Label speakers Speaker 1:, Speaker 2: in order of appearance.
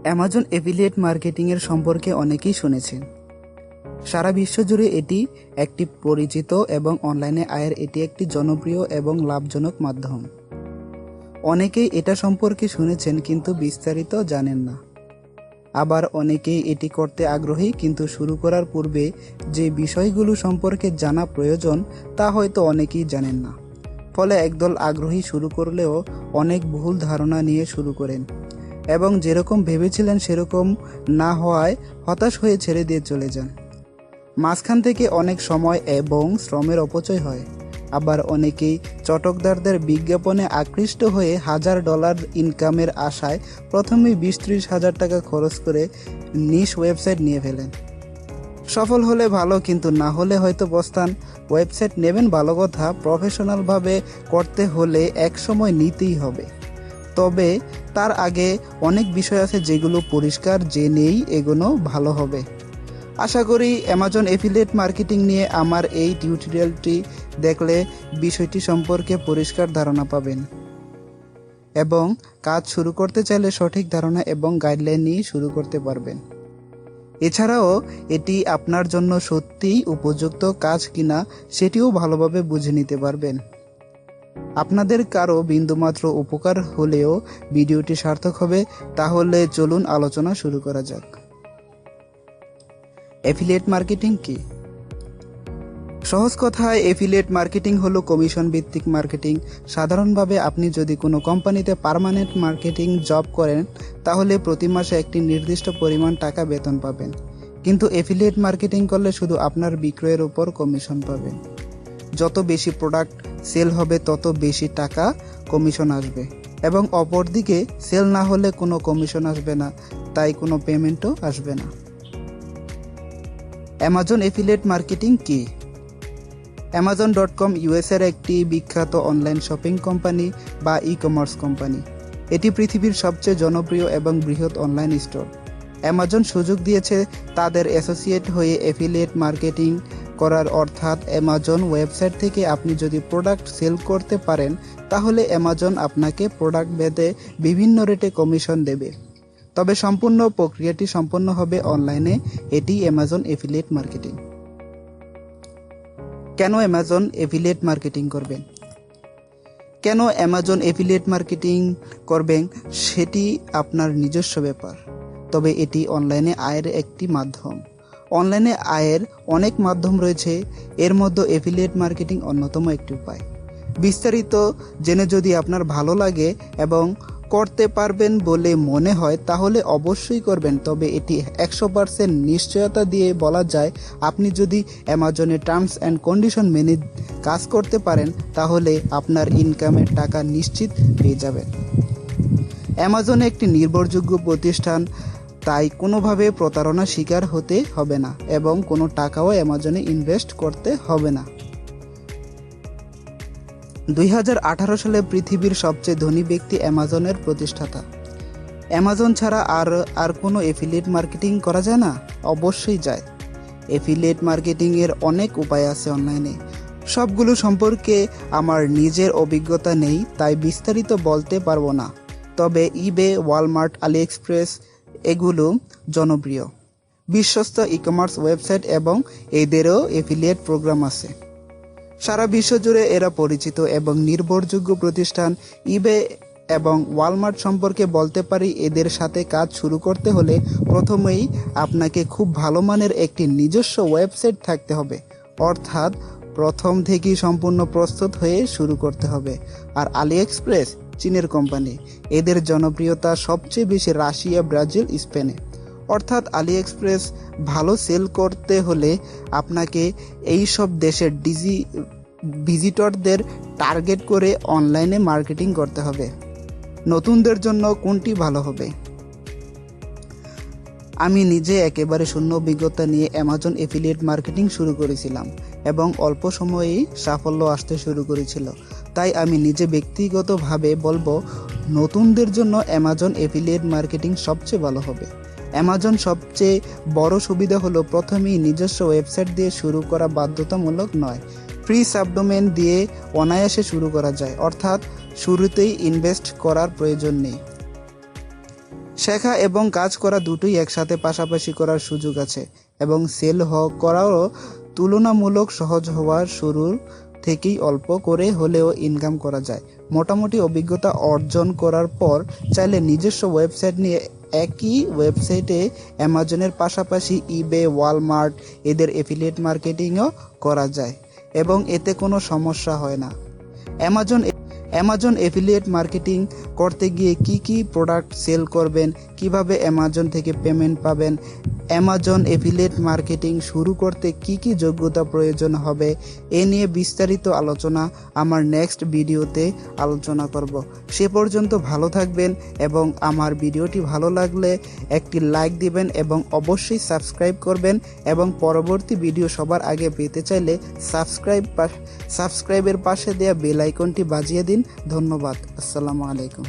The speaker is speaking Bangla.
Speaker 1: অ্যামাজন অ্যাফিলিয়েট মার্কেটিংয়ের সম্পর্কে অনেকেই শুনেছেন। সারা বিশ্ব জুড়ে এটি একটি পরিচিত এবং অনলাইনে আয়ের এটি একটি জনপ্রিয় এবং লাভজনক মাধ্যম। অনেকেই এটা সম্পর্কে শুনেছেন কিন্তু বিস্তারিত জানেন না। আবার অনেকেই এটি করতে আগ্রহী কিন্তু শুরু করার পূর্বে যে বিষয়গুলো সম্পর্কে জানা প্রয়োজন তা হয়তো অনেকেই জানেন না। ফলে একদল আগ্রহী শুরু করলেও অনেক ভুল ধারণা নিয়ে শুরু করেন এবং যেরকম ভেবেছিলেন সেরকম না হওয়ায় হতাশ হয়ে ছেড়ে দিয়ে চলে যান। মাঝখান থেকে অনেক সময় এবং শ্রমের অপচয় হয়। আবার অনেকেই চটকদারদের বিজ্ঞাপনে আকৃষ্ট হয়ে $1000 ইনকামের আশায় প্রথমেই 20-30 হাজার টাকা খরচ করে নিশ ওয়েবসাইট নিয়ে ফেলেন। সফল হলে ভালো, কিন্তু না হলে হয়তো পস্তান। ওয়েবসাইট নেবেন ভালো কথা, প্রফেশনালভাবে করতে হলে একসময় নিতেই হবে। তবে তার আগে অনেক বিষয় আছে যেগুলো পরিষ্কার জেনেই এগোনো ভালো হবে। আশা করি অ্যামাজন অ্যাফিলিয়েট মার্কেটিং নিয়ে আমার এই টিউটোরিয়ালটি দেখলে বিষয়টি সম্পর্কে পরিষ্কার ধারণা পাবেন এবং কাজ শুরু করতে চাইলে সঠিক ধারণা এবং গাইডলাইন নিয়ে শুরু করতে পারবেন। এছাড়াও এটি আপনার জন্য সত্যিই উপযুক্ত কাজ কিনা সেটিও ভালোভাবে বুঝে নিতে পারবেন। আপনাদের কারো বিন্দুমাত্র উপকার হলেও ভিডিওটি সার্থক হবে। তাহলে চলুন আলোচনা শুরু করা যাক। অ্যাফিলিয়েট মার্কেটিং কি? সহজ কথায় অ্যাফিলিয়েট মার্কেটিং হলো কমিশন ভিত্তিক মার্কেটিং। সাধারণভাবে আপনি যদি কোনো কোম্পানিতে পার্মানেন্ট মার্কেটিং জব করেন তাহলে প্রতি মাসে একটি নির্দিষ্ট পরিমাণ টাকা বেতন পাবেন, কিন্তু অ্যাফিলিয়েট মার্কেটিং করলে শুধু আপনার বিক্রয়ের উপর কমিশন পাবেন। যত বেশি প্রোডাক্ট সেল হবে তত বেশি টাকা কমিশন আসবে এবং অপরদিকে সেল না হলে কোনো কমিশন আসবে না, তাই কোনো পেমেন্টও আসবে না। অ্যামাজন অ্যাফিলিয়েট মার্কেটিং কি? Amazon.com ইউএসের একটি বিখ্যাত অনলাইন শপিং কোম্পানি বা ই-কমার্স কোম্পানি। এটি পৃথিবীর সবচেয়ে জনপ্রিয় এবং বৃহৎ অনলাইন স্টোর। অ্যামাজন সুযোগ দিয়েছে তাদের অ্যাসোসিয়েট হয়ে অ্যাফিলিয়েট মার্কেটিং করার, অর্থাৎ অ্যামাজন ওয়েবসাইট থেকে আপনি যদি প্রোডাক্ট সেল করতে পারেন তাহলে অ্যামাজন আপনাকে প্রোডাক্ট ভেদে বিভিন্ন রেটে কমিশন দেবে। তবে সম্পূর্ণ প্রক্রিয়াটি সম্পন্ন হবে অনলাইনে। এটি অ্যামাজন অ্যাফিলিয়েট মার্কেটিং। কেন অ্যামাজন অ্যাফিলিয়েট মার্কেটিং করবেন? কেন অ্যামাজন অ্যাফিলিয়েট মার্কেটিং করবেন সেটি আপনার নিজস্ব ব্যাপার, তবে এটি অনলাইনে আয়ের একটি মাধ্যম। অনলাইনে আয়ের অনেক মাধ্যম রয়েছে, এর মধ্যে অ্যাফিলিয়েট মার্কেটিং অন্যতম একটি উপায়। বিস্তারিত জেনে যদি আপনার ভালো লাগে এবং করতে পারবেন বলে মনে হয় তাহলে অবশ্যই করবেন। তবে এটি 100% নিশ্চয়তা দিয়ে বলা যায়, আপনি যদি অ্যামাজনের টার্মস অ্যান্ড কন্ডিশন মেনে কাজ করতে পারেন তাহলে আপনার ইনকামের টাকা নিশ্চিত পেয়ে যাবেন। অ্যামাজন একটি নির্ভরযোগ্য প্রতিষ্ঠান, তাই কোনোভাবে প্রতারণার শিকার হতে হবে না এবং কোনো টাকাও অ্যামাজনে ইনভেস্ট করতে হবে না। 2018 সালে পৃথিবীর সবচেয়ে ধনী ব্যক্তি অ্যামাজনের প্রতিষ্ঠাতা। অ্যামাজন ছাড়া আর কোনো অ্যাফিলিয়েট মার্কেটিং করা যায় না? অবশ্যই যায়। অ্যাফিলিয়েট মার্কেটিংয়ের অনেক উপায় আছে অনলাইনে। সবগুলো সম্পর্কে আমার নিজের অভিজ্ঞতা নেই, তাই বিস্তারিত বলতে পারবো না। তবে ইবে, ওয়ালমার্ট, আলিএক্সপ্রেস এগুলো জনপ্রিয় বিশ্বস্ত ই-কমার্স ওয়েবসাইট এবং এদেরও অ্যাফিলিয়েট প্রোগ্রাম আছে। সারা বিশ্ব জুড়ে এরা পরিচিত এবং নির্ভরযোগ্য প্রতিষ্ঠান। ইবে এবং ওয়ালমার্ট সম্পর্কে বলতে পারি, এদের সাথে কাজ শুরু করতে হলে প্রথমেই আপনাকে খুব ভালো মানের একটি নিজস্ব ওয়েবসাইট থাকতে হবে, অর্থাৎ প্রথম থেকেই সম্পূর্ণ প্রস্তুত হয়ে শুরু করতে হবে। আর আলিএক্সপ্রেস চীনের কোম্পানি, এদের জনপ্রিয়তা সবচেয়ে বেশি রাশিয়া, ব্রাজিল, স্পেনে। অর্থাৎ আলিএক্সপ্রেস ভালো সেল করতে হলে আপনাকে এই সব দেশের ভিজিটরদের টার্গেট করে অনলাইনে মার্কেটিং করতে হবে। নতুনদের জন্য কোনটি ভালো হবে? আমি নিজে একেবারে শূন্য অভিজ্ঞতা নিয়ে অ্যামাজন অ্যাফিলিয়েট মার্কেটিং শুরু করেছিলাম এবং অল্প সময়েই সাফল্য আসতে শুরু করেছিল। তাই আমি নিজে ব্যক্তিগতভাবে বলবো, নতুনদের জন্য অ্যামাজন অ্যাফিলিয়েট মার্কেটিং সবচেয়ে ভালো হবে। অ্যামাজন সবচেয়ে বড় সুবিধা হলো প্রথমেই নিজস্ব ওয়েবসাইট দিয়ে শুরু করা বাধ্যতামূলক নয়। ফ্রি সাবডোমেন দিয়ে অনায়াসে শুরু করা যায়, অর্থাৎ শুরুতেই ইনভেস্ট করার প্রয়োজন নেই। শেখা এবং কাজ করা দুটোই একসাথে পাশাপাশি করার সুযোগ আছে এবং সেল করাও তুলনামূলক সহজ হওয়ার শুরুর থেকেই অল্প করে হলেও ইনকাম করা যায়। মোটামুটি অভিজ্ঞতা অর্জন করার পর চাইলে নিজস্ব ওয়েবসাইট নিয়ে একই ওয়েবসাইটে অ্যামাজনের পাশাপাশি ইবে, ওয়ালমার্ট এদের এফিলিয়েট মার্কেটিংও করা যায় এবং এতে কোনো সমস্যা হয় না। অ্যামাজন এফিলিয়েট মার্কেটিং করতে গিয়ে কি প্রোডাক্ট সেল করবেন, কিভাবে অ্যামাজন থেকে পেমেন্ট পাবেন, অ্যামাজন এফিলিয়েট মার্কেটিং শুরু করতে কি যোগ্যতা প্রয়োজন হবে, এ নিয়ে বিস্তারিত আলোচনা আমার নেক্সট ভিডিওতে আলোচনা করব। সে পর্যন্ত ভালো থাকবেন এবং আমার ভিডিওটি ভালো লাগলে একটি লাইক দিবেন এবং অবশ্যই সাবস্ক্রাইব করবেন এবং পরবর্তী ভিডিও সবার আগে পেতে চাইলে সাবস্ক্রাইবের পাশে দেওয়া বেল আইকনটি বাজিয়ে দিন। ধন্যবাদ। আসসালামু আলাইকুম।